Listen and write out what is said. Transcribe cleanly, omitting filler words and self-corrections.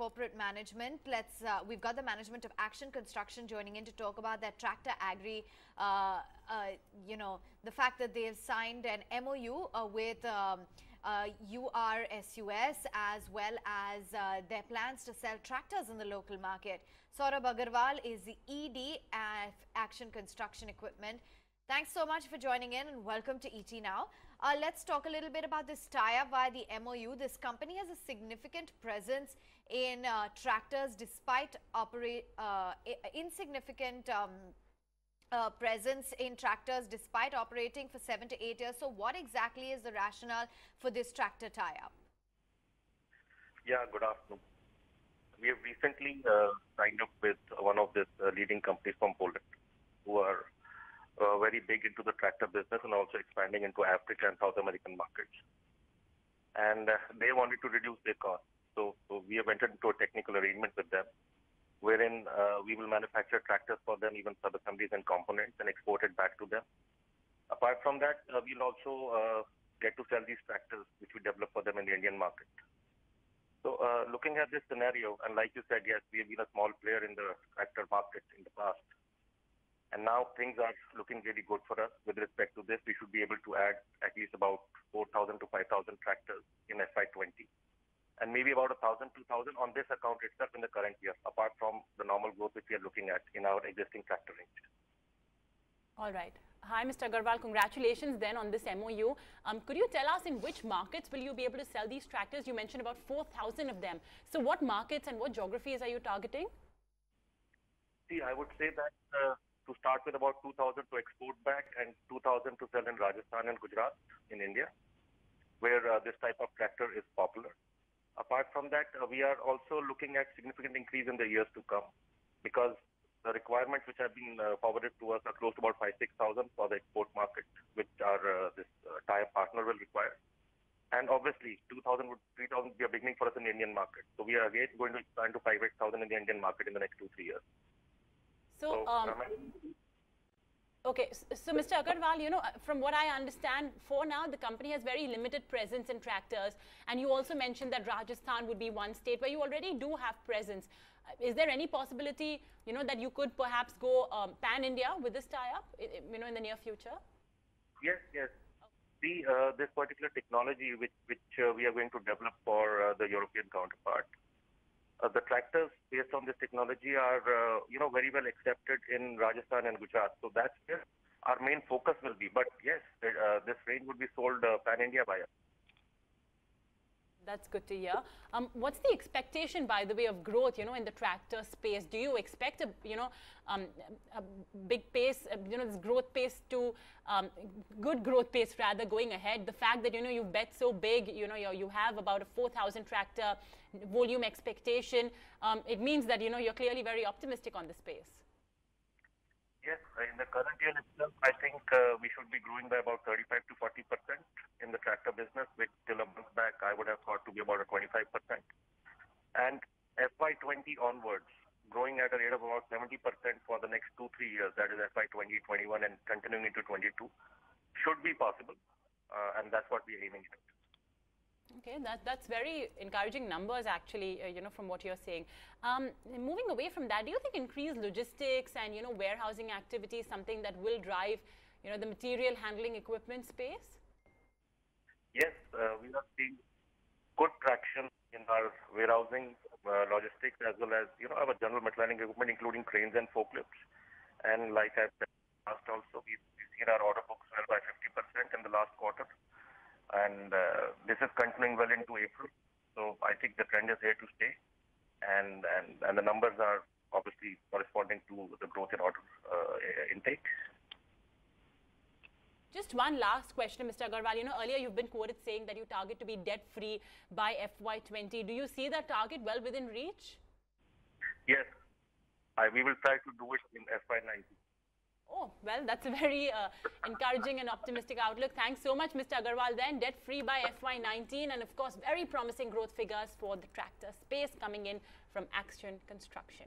corporate management. We've got the management of Action Construction joining in to talk about their tractor agri, the fact that they have signed an MOU with URSUS, as well as their plans to sell tractors in the local market. Sorab Agarwal is the ED at Action Construction Equipment. Thanks so much for joining in and welcome to ET Now. Let's talk a little bit about this tie-up via the MOU. This company has a significant presence in tractors despite insignificant presence in tractors despite operating for 7 to 8 years. So what exactly is the rationale for this tractor tie-up? Yeah, good afternoon. We have recently signed up with one of the leading companies from Poland who are very big into the tractor business and also expanding into Africa and South American markets. And they wanted to reduce their costs. So we have entered into a technical arrangement with them, wherein we will manufacture tractors for them, even sub-assemblies and components, and export it back to them. Apart from that, we'll also get to sell these tractors, which we develop for them in the Indian market. So looking at this scenario, and like you said, yes, we have been a small player in the tractor market in the past. And now things are looking really good for us. With respect to this, we should be able to add at least about 4,000 to 5,000 tractors in FY20. And maybe about 1,000, 2,000 on this account itself in the current year, apart from the normal growth which we are looking at in our existing tractor range. All right. Hi, Mr. Agarwal. Congratulations then on this MOU. Could you tell us in which markets will you be able to sell these tractors? You mentioned about 4,000 of them. So what markets and what geographies are you targeting? See, I would say that to start with about 2,000 to export back and 2,000 to sell in Rajasthan and Gujarat in India, where this type of tractor is popular. Apart from that, we are also looking at significant increase in the years to come, because the requirements which have been forwarded to us are close to about 5,000 to 6,000 for the export market, which this tie-up partner will require. And obviously, 2,000 to 3,000 would be a beginning for us in the Indian market. So we are again going to expand to 5,000 in the Indian market in the next 2-3 years. Okay, so Mr. Agarwal, from what I understand, for now, the company has very limited presence in tractors. And you also mentioned that Rajasthan would be one state where you already do have presence. Is there any possibility, that you could perhaps go pan-India with this tie-up, in the near future? Yes. See, this particular technology which we are going to develop for the European counterpart, the tractors based on this technology are, very well accepted in Rajasthan and Gujarat. So that's where our main focus will be. But yes, this range would be sold pan-India by us. That's good to hear. What's the expectation, by the way, of growth, in the tractor space? Do you expect a big pace, this growth pace to, good growth pace rather, going ahead? The fact that, you bet so big, you have about a 4,000 tractor volume expectation, it means that, you're clearly very optimistic on the space. Yes, in the current year itself, I think we should be growing by about 35 to 40% in the tractor business, which till a month back I would have thought to be about a 25%. And FY20 onwards, growing at a rate of about 70% for the next 2-3 years, that is FY20, 21 and continuing into 22, should be possible. And that's what we're aiming at. Okay, that's very encouraging numbers, actually, from what you're saying. Moving away from that, do you think increased logistics and, warehousing activity is something that will drive, the material handling equipment space? Yes, we are seeing good traction in our warehousing, logistics, as well as, our general material handling equipment, including cranes and forklifts. And like I said last also, we've seen our order books swell by 50% in the last quarter. And this is continuing well into April. So I think the trend is here to stay. And the numbers are obviously corresponding to the growth in order intake. Just one last question, Mr. Agarwal. Earlier you've been quoted saying that you target to be debt-free by FY20. Do you see that target well within reach? Yes. We will try to do it in FY19. Oh, well, that's a very encouraging and optimistic outlook. Thanks so much, Mr. Agarwal. Then debt-free by FY19, and of course, very promising growth figures for the tractor space coming in from Action Construction.